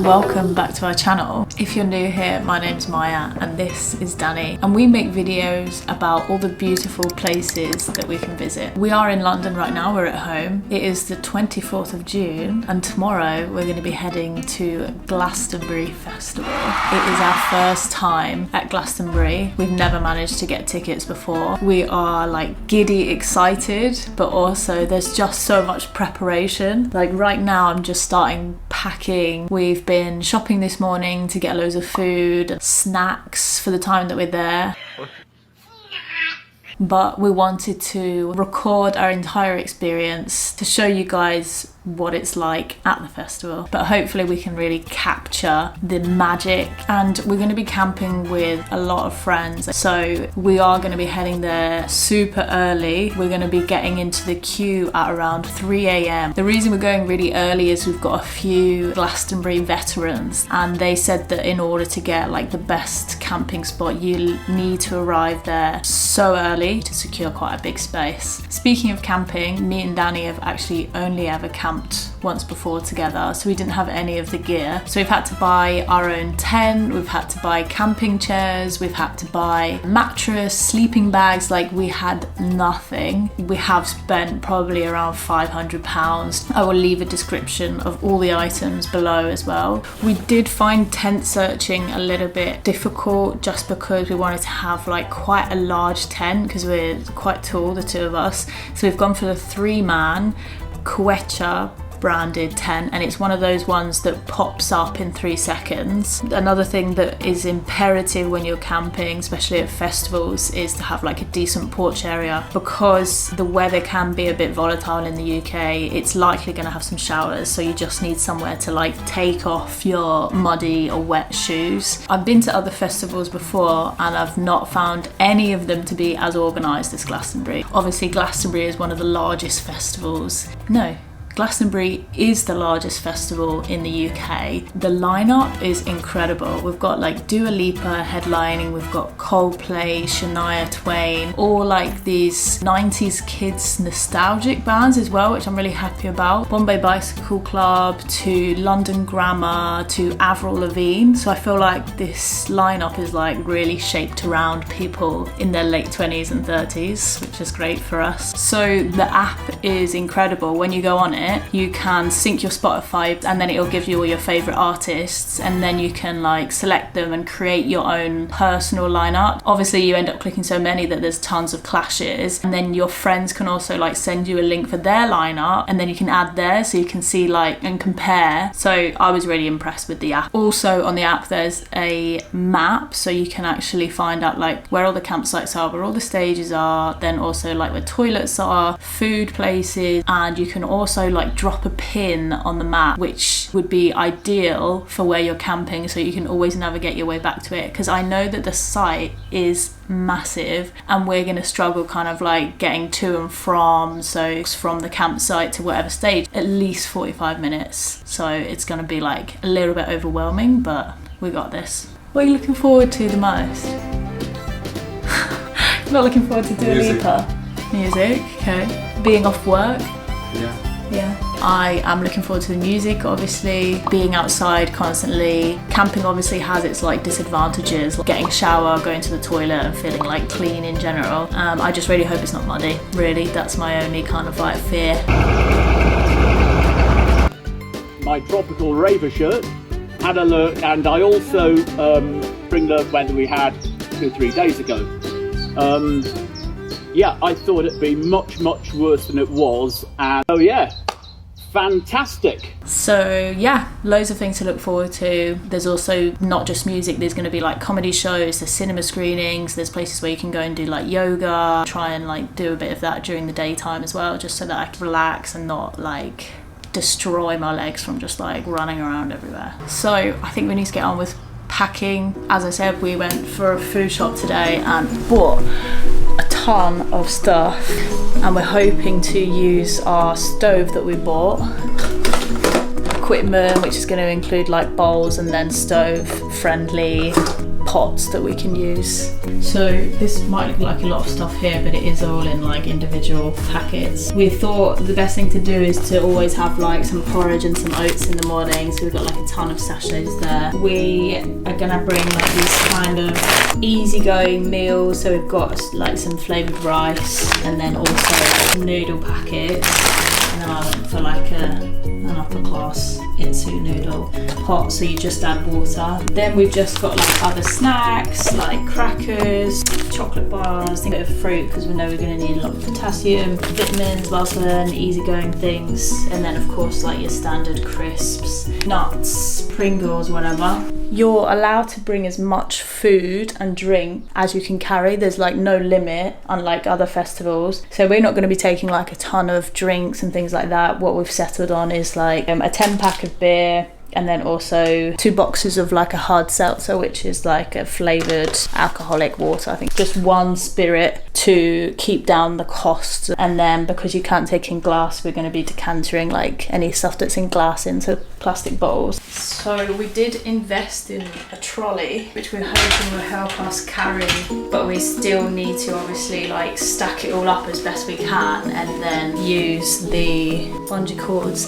and welcome back to our channel. If you're new here, my name's Maya and this is Danny, and we make videos about all the beautiful places that we can visit. We are in London right now, we're at home. It is the 24th of June and tomorrow we're going to be heading to Glastonbury Festival. It is our first time at Glastonbury. We've never managed to get tickets before. We are like giddy excited, but also there's just so much preparation. Like right now I'm just starting packing. We've been shopping this morning to get loads of food, snacks for the time that we're there. But we wanted to record our entire experience to show you guys what it's like at the festival, but hopefully we can really capture the magic. And we're going to be camping with a lot of friends, so we are going to be heading there super early. We're going to be getting into the queue at around 3 a.m. The reason we're going really early is we've got a few Glastonbury veterans and they said that in order to get like the best camping spot you need to arrive there so early to secure quite a big space. Speaking of camping, me and Danny have actually only ever camped once before together, so we didn't have any of the gear. So we've had to buy our own tent, we've had to buy camping chairs, we've had to buy mattress, sleeping bags, like we had nothing. We have spent probably around £500. I will leave a description of all the items below as well. We did find tent searching a little bit difficult just because we wanted to have like quite a large tent because we're quite tall, the two of us. So we've gone for the 3-man Quechua branded tent, and it's one of those ones that pops up in 3 seconds. Another thing that is imperative when you're camping, especially at festivals, is to have like a decent porch area, because the weather can be a bit volatile in the UK. It's likely going to have some showers, so you just need somewhere to like take off your muddy or wet shoes. I've been to other festivals before and I've not found any of them to be as organised as Glastonbury. Obviously Glastonbury is one of the largest festivals. Glastonbury is the largest festival in the UK. The lineup is incredible. We've got like Dua Lipa headlining, we've got Coldplay, Shania Twain, all like these 90s kids nostalgic bands as well, which I'm really happy about. Bombay Bicycle Club to London Grammar to Avril Lavigne. So I feel like this lineup is like really shaped around people in their late 20s and 30s, which is great for us. So the app is incredible. When you go on it, you can sync your Spotify and then it'll give you all your favourite artists, and then you can like select them and create your own personal lineup. Obviously you end up clicking so many that there's tons of clashes, and then your friends can also like send you a link for their lineup and then you can add theirs so you can see like and compare. So I was really impressed with the app. Also on the app there's a map, so you can actually find out like where all the campsites are, where all the stages are, then also like where toilets are, food places, and you can also like drop a pin on the map, which would be ideal for where you're camping so you can always navigate your way back to it, because I know that the site is massive and we're going to struggle kind of like getting to and from, so from the campsite to whatever stage, at least 45 minutes, so it's going to be like a little bit overwhelming, but we got this. What are you looking forward to the most? Not looking forward to Dua Lipa. Music, okay. Being off work. Yeah. I am looking forward to the music, obviously. Being outside constantly. Camping obviously has its like disadvantages, like getting a shower, going to the toilet and feeling like clean in general. I just really hope it's not muddy. Really, that's my only kind of like fear. My tropical raver shirt, had a look, and I also bring the weather we had 2 or 3 days ago. Yeah, I thought it'd be much worse than it was, and oh yeah, fantastic. So yeah, loads of things to look forward to. There's also not just music, there's going to be like comedy shows, there's cinema screenings, there's places where you can go and do like yoga, try and like do a bit of that during the daytime as well, just so that I can relax and not like destroy my legs from just like running around everywhere. So I think we need to get on with packing. As I said, we went for a food shop today and bought a ton of stuff, and we're hoping to use our stove that we bought, equipment which is going to include like bowls and then stove friendly pots that we can use. So this might look like a lot of stuff here, but it is all in like individual packets. We thought the best thing to do is to always have like some porridge and some oats in the morning, so we've got like a ton of sachets there. We are gonna bring like these kind of easygoing meals, so we've got like some flavoured rice and then also noodle packets, and then I went for like an upper class Itsu noodle pot, so you just add water. Then we've just got like other snacks like crackers, chocolate bars, a bit of fruit because we know we're going to need a lot of potassium, vitamins, Lawson, easygoing things, and then of course like your standard crisps, nuts, Pringles, whatever. You're allowed to bring as much food and drink as you can carry. There's like no limit, unlike other festivals. So we're not going to be taking like a ton of drinks and things like that. What we've settled on is like a 10 pack of beer, and then also 2 boxes of like a hard seltzer, which is like a flavoured alcoholic water. I think just 1 spirit to keep down the cost. And then because you can't take in glass, we're going to be decantering like any stuff that's in glass into plastic bottles. So we did invest in a trolley, which we're hoping will help us carry, but we still need to obviously like stack it all up as best we can, and then use the bungee cords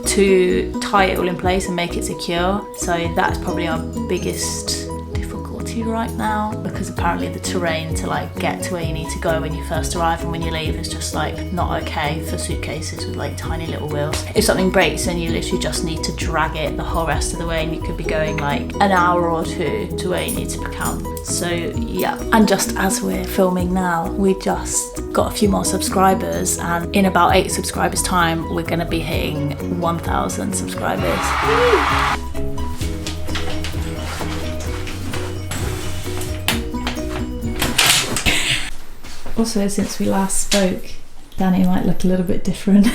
to tie it all in place and make it secure. So that's probably our biggest difficulty right now, because apparently the terrain to like get to where you need to go when you first arrive and when you leave is just like not okay for suitcases with like tiny little wheels. If something breaks, then you literally just need to drag it the whole rest of the way, and you could be going like an hour or 2 to where you need to become. So yeah, and just as we're filming now, we just got a few more subscribers, and in about 8 subscribers time we're going to be hitting 1,000 subscribers. Also, since we last spoke, Danny might look a little bit different.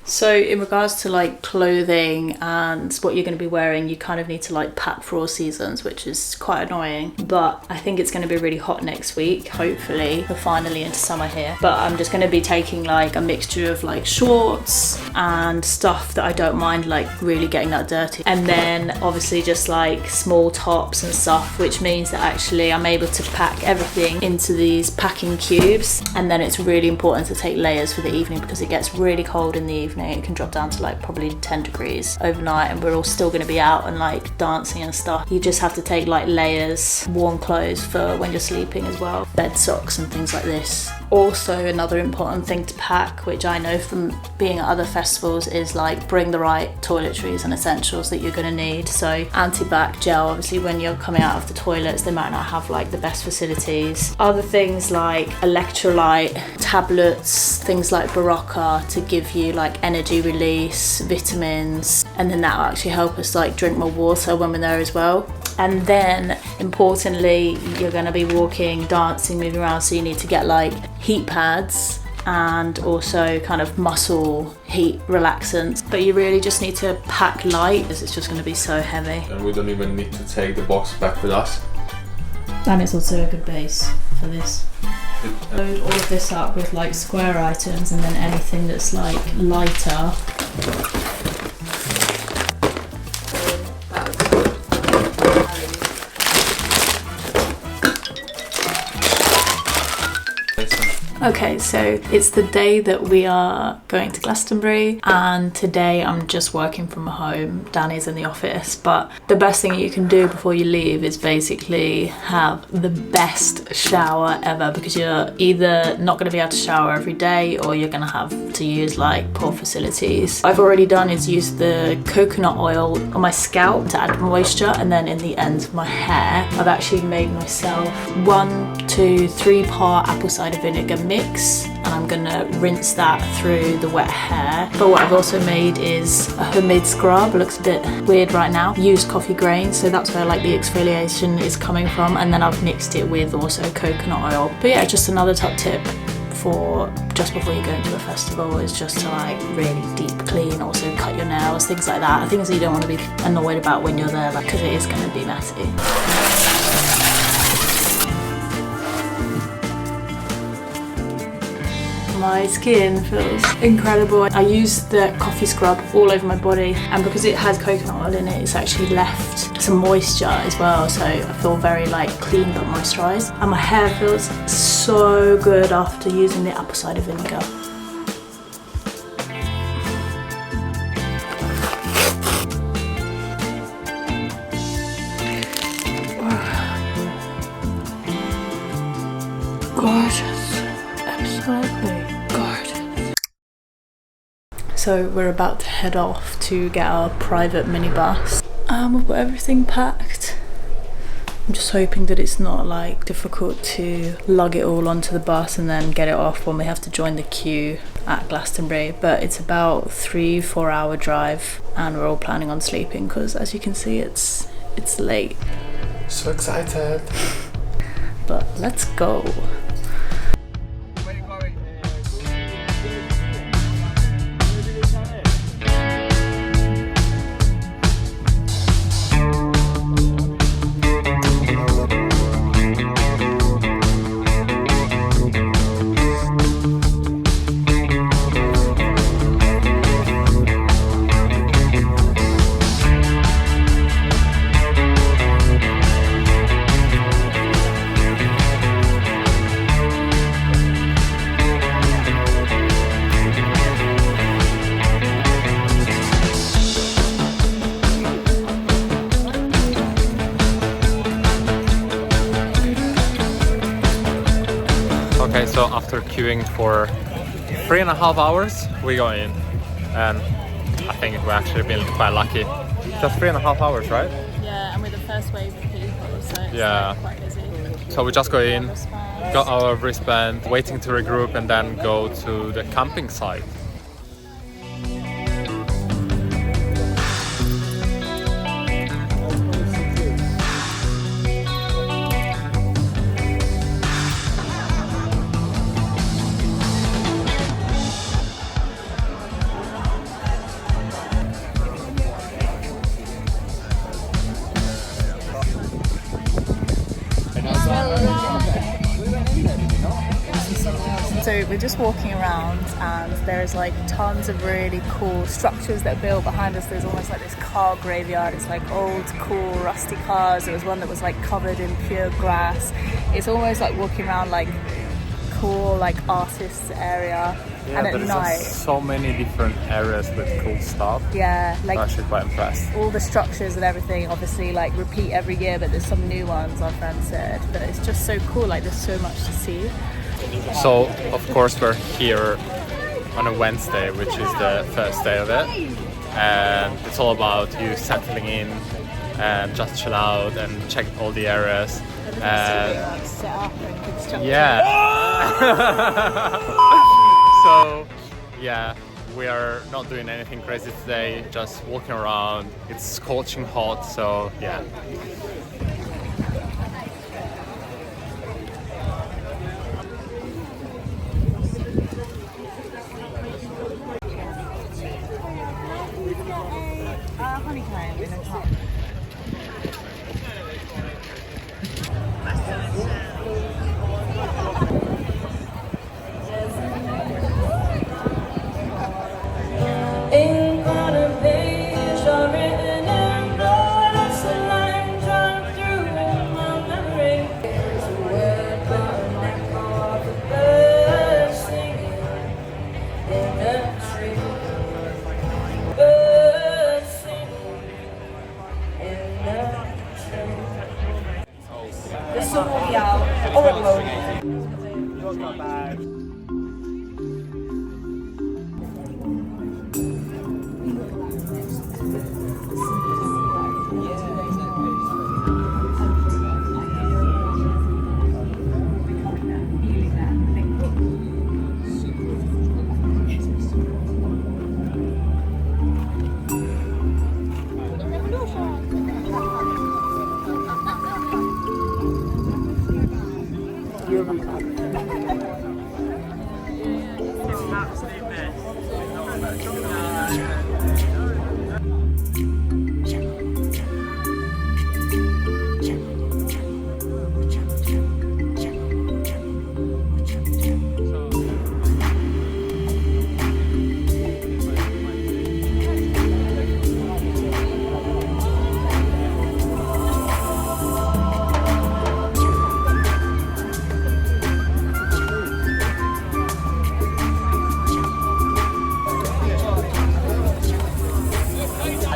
So in regards to like clothing and what you're going to be wearing, you kind of need to like pack for all seasons, which is quite annoying, but I think it's going to be really hot next week. Hopefully we're finally into summer here, but I'm just going to be taking like a mixture of like shorts and stuff that I don't mind like really getting that dirty, and then obviously just like small tops and stuff, which means that actually I'm able to pack everything into these packing cubes. And then it's really important to take layers for the evening, because it gets really cold in the evening. It can drop down to like probably 10 degrees overnight, and we're all still going to be out and like dancing and stuff. You just have to take like layers, warm clothes for when you're sleeping as well, bed socks and things like this. Also, another important thing to pack, which I know from being at other festivals, is like bring the right toiletries and essentials that you're going to need. So anti-bac gel, obviously when you're coming out of the toilets they might not have like the best facilities. Other things like electrolyte tablets, things like Berocca to give you like energy release, vitamins, and then that will actually help us like drink more water when we're there as well. And then importantly, you're going to be walking, dancing, moving around, so you need to get like heat pads and also kind of muscle heat relaxants. But you really just need to pack light, because it's just going to be so heavy. And we don't even need to take the box back with us. And it's also a good base for this. Load all of this up with like square items, and then anything that's like lighter. Okay, so it's the day that we are going to Glastonbury, and today I'm just working from home. Danny's in the office, but the best thing you can do before you leave is basically have the best shower ever, because you're either not going to be able to shower every day, or you're going to have to use like poor facilities. What I've already done is use the coconut oil on my scalp to add moisture, and then in the ends of my hair I've actually made myself 1, 2, 3 part apple cider vinegar mix, and I'm gonna rinse that through the wet hair. But what I've also made is a homemade scrub. It looks a bit weird right now. Used coffee grains, so that's where like the exfoliation is coming from, and then I've mixed it with also coconut oil. But yeah, just another top tip for just before you go into a festival is just to like really deep clean, also cut your nails, things like that. Things that you don't want to be annoyed about when you're there, like, because it is going to be messy. My skin feels incredible. I use the coffee scrub all over my body, and because it has coconut oil in it, it's actually left some moisture as well, so I feel very like clean but moisturised. And my hair feels so good after using the apple cider vinegar. Gorgeous, absolutely gorgeous. So we're about to head off to get our private minibus. We've got everything packed. I'm just hoping that it's not like difficult to lug it all onto the bus and then get it off when we have to join the queue at Glastonbury. But it's about 3-4 hour drive, and we're all planning on sleeping because, as you can see, it's late. So excited. But let's go. Okay, so after queuing for 3.5 hours, we go in, and I think we've actually been quite lucky. Just 3.5 hours, right? Yeah, and we're the first wave of people, so it's Yeah. quite busy. So we just go in, got our wristband, waiting to regroup, and then go to the camping site. So we're just walking around, and there's like tons of really cool structures that are built behind us. There's almost like this car graveyard. It's like old, cool, rusty cars. There was one that was like covered in pure grass. It's almost like walking around like cool, like artists area. Yeah, and at but there's night, so many different areas with cool stuff. yeah, like I'm actually quite impressed. all the structures and everything obviously like repeat every year, but there's some new ones, our friend said. But it's just so cool, like there's so much to see. So, of course, we're here on a Wednesday, which is the first day of it. And it's all about you settling in and just chill out and check all the areas. And Set up and construct. yeah. So, yeah, we are not doing anything crazy today, just walking around. It's scorching hot, so yeah. Honeycomb in a cup.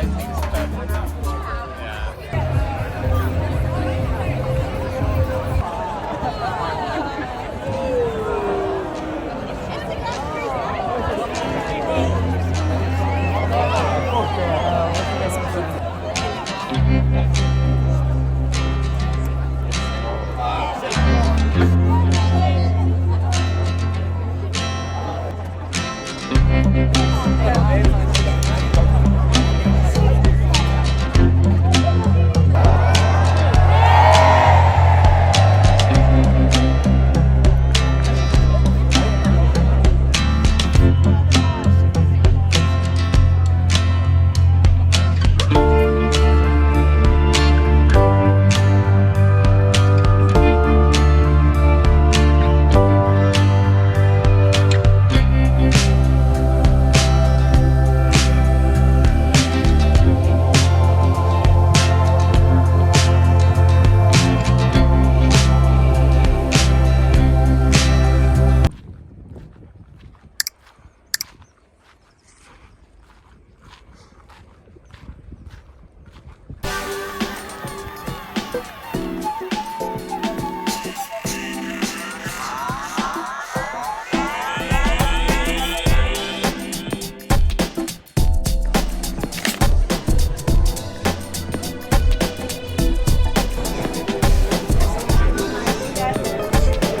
lighting is perfect. Yeah.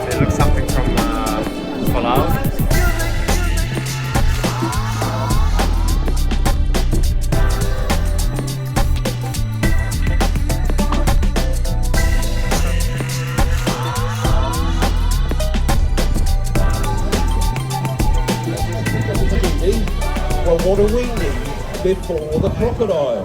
It looks something from Fallout. Well, what do we need before the crocodile?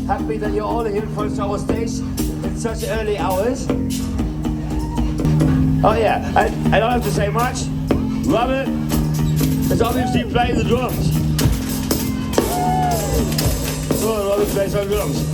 Happy that you're all here for our stage in such early hours. Oh yeah, I don't have to say much. Robert is obviously playing the drums. Oh, Robert plays on drums.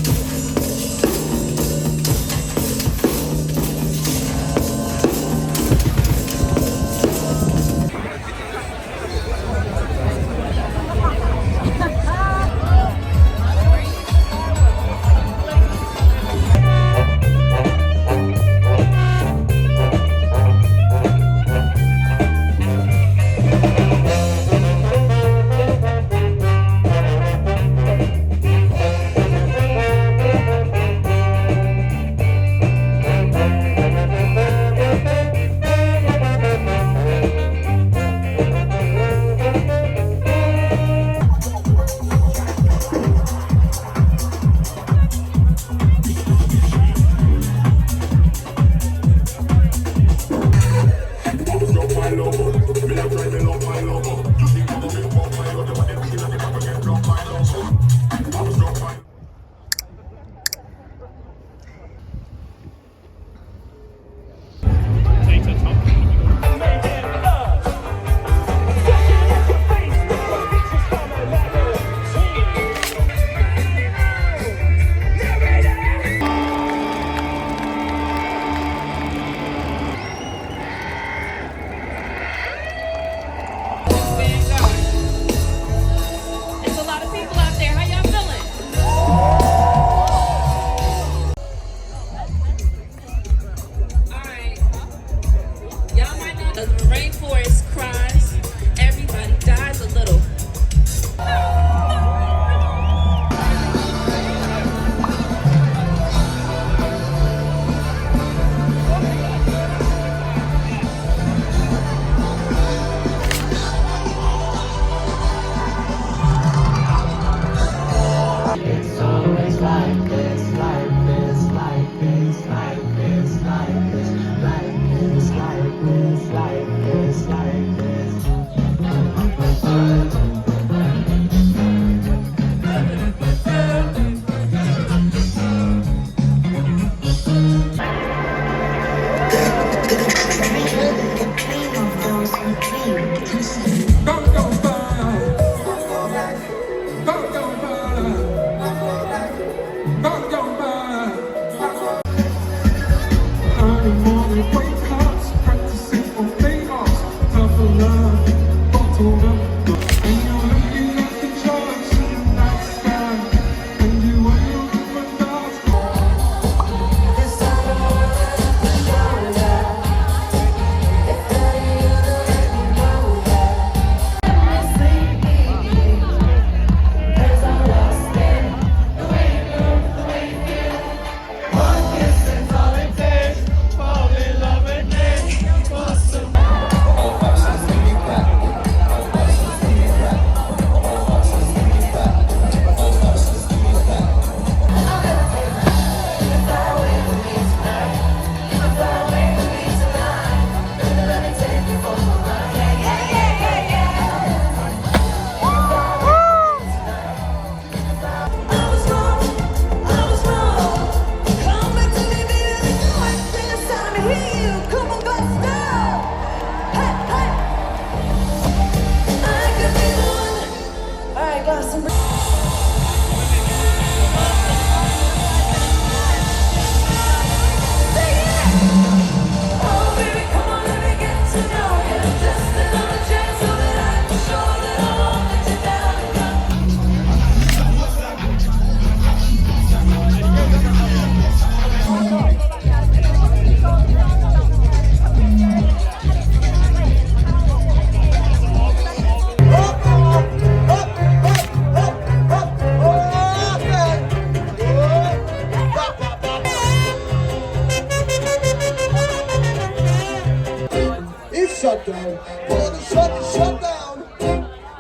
For the sun is shut down.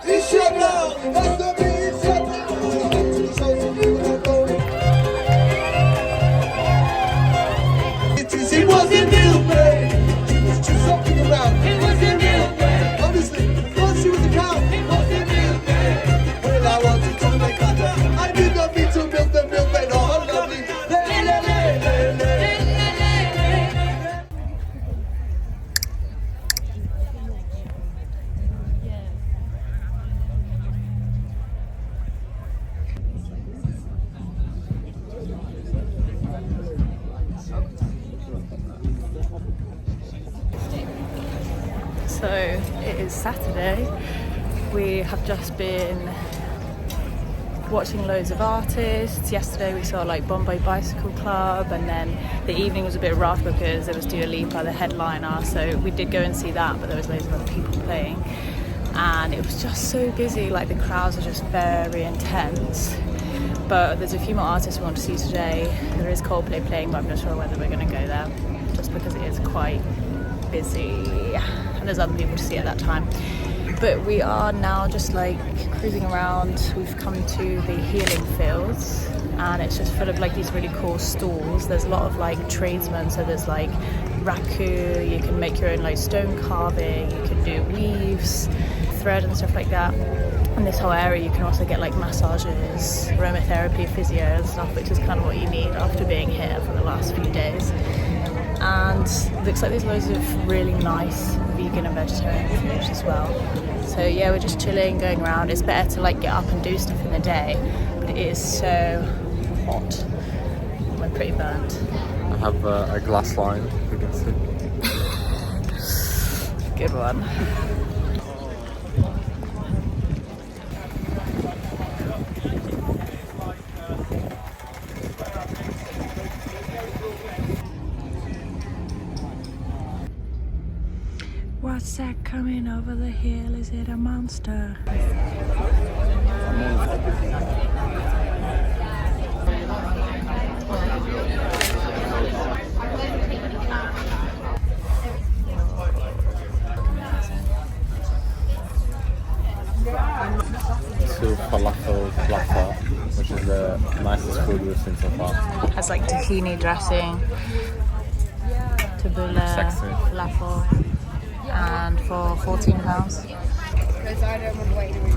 It's shut down. That's the me. It's shut down. To the souls of you that go. It wasn't real pain. She was just something around. It wasn't real pain. Obviously, once she was a cow. It wasn't real pain. Well, I wanted to make her. I did not mean to milk the milkmaid or her lovely. So it is Saturday. We have just been watching loads of artists. Yesterday we saw like Bombay Bicycle Club, and then the evening was a bit rough because there was Dua Lipa, the headliner, so we did go and see that, but there was loads of other people playing and it was just so busy. Like the crowds are just very intense. But there's a few more artists we want to see today. There is Coldplay playing, but I'm not sure whether we're going to go there just because it is quite busy and there's other people to see at that time. But we are now just like cruising around. We've come to the Healing Fields and it's just full of like these really cool stalls. There's a lot of like tradesmen, so there's like raku, you can make your own like stone carving, you can do weaves, thread and stuff like that. In this whole area you can also get like massages, aromatherapy, physio and stuff, which is kind of what you need after being here for the last few days. And it looks like there's loads of really nice vegan and vegetarian food as well. So yeah, we're just chilling, going around. It's better to like get up and do stuff in the day, but it is so hot. We're pretty burnt. I have a glass line, you can see. Good one. What's that coming over the hill? Is it a monster? To Falafel Plaza, which is the nicest food we've seen so far. Has like tahini dressing, tabbouleh, Sexy. falafel, and for £14. Because I don't want to wait a week.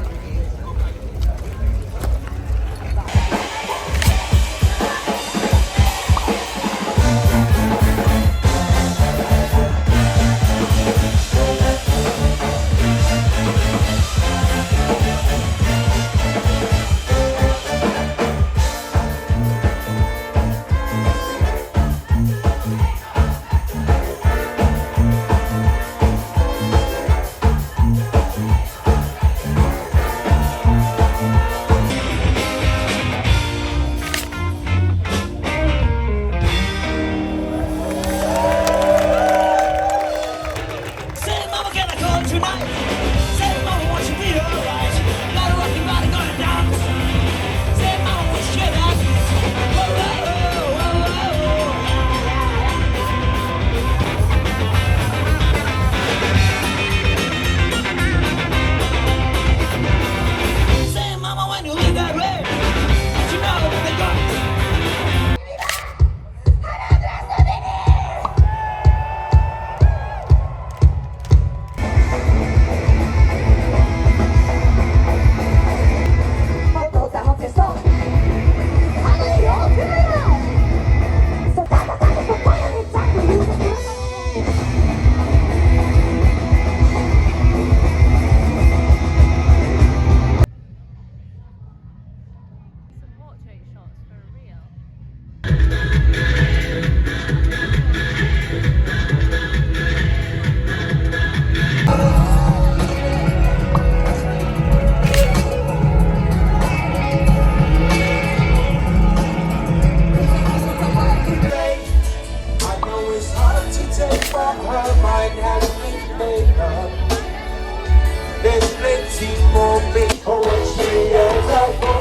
There's plenty more big poetry as I go.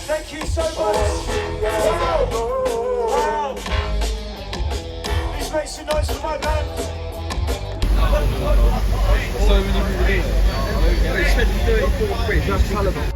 Thank you so much. Wow. Wow. Please make some noise for my band. many people in. They said 34 quid, that's Taliban.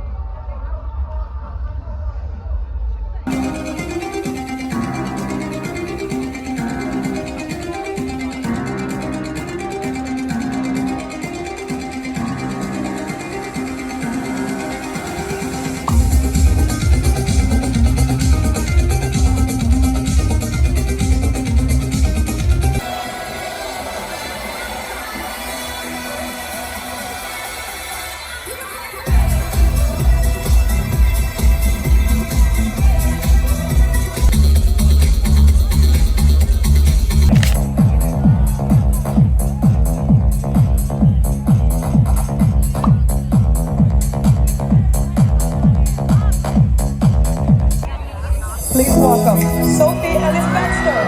Please welcome Sophie Ellis-Bextor.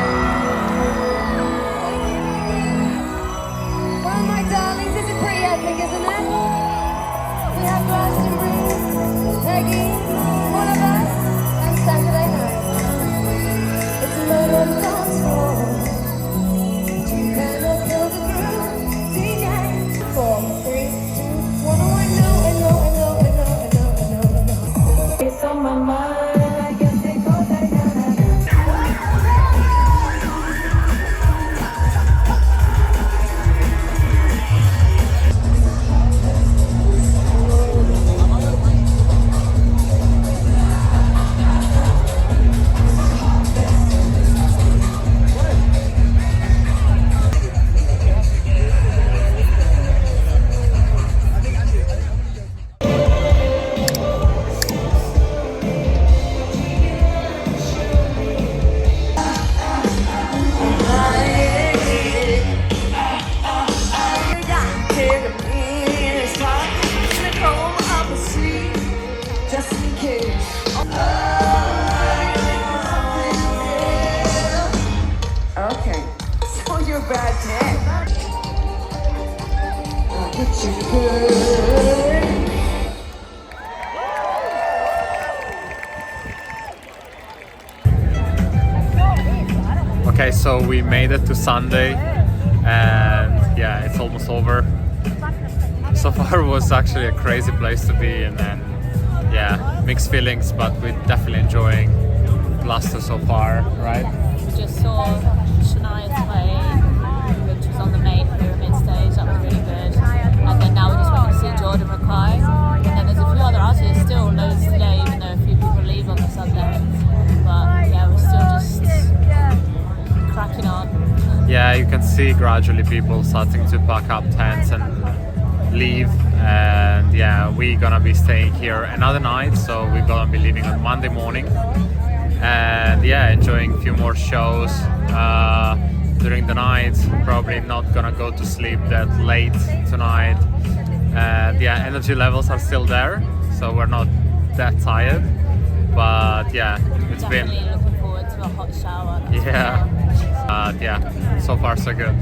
Well, my darlings, this is pretty epic, isn't it? We have Glastonbury, Peggy, all of us, and Saturday night. It's a murder on the dance floor. You cannot kill the groove, DJ. 4, 3, 2, 1. Oh, I know. It's on my mind. Okay, so you're bad dad. But you could. Okay, so we made it to Sunday, and yeah, it's almost over. So far it was actually a crazy place to be in, and yeah, mixed feelings, but we're definitely enjoying Glasgow so far, right? We just saw Shania Twain, which was on the main pyramid stage. That was really good. And then now we just went to see Jordan Rakei. And then there's a few other artists, still loads today, even though a few people leave on the Sunday. But yeah, we're still just cracking on. Yeah, you can see gradually people starting to pack up tents and leave, and yeah, we're gonna be staying here another night, so we're gonna be leaving on Monday morning, and yeah, enjoying a few more shows during the night. Probably not gonna go to sleep that late tonight, and yeah, energy levels are still there, so we're not that tired, but yeah, it's Definitely been looking forward to a hot shower. That's for yeah, sure. yeah, so far so good.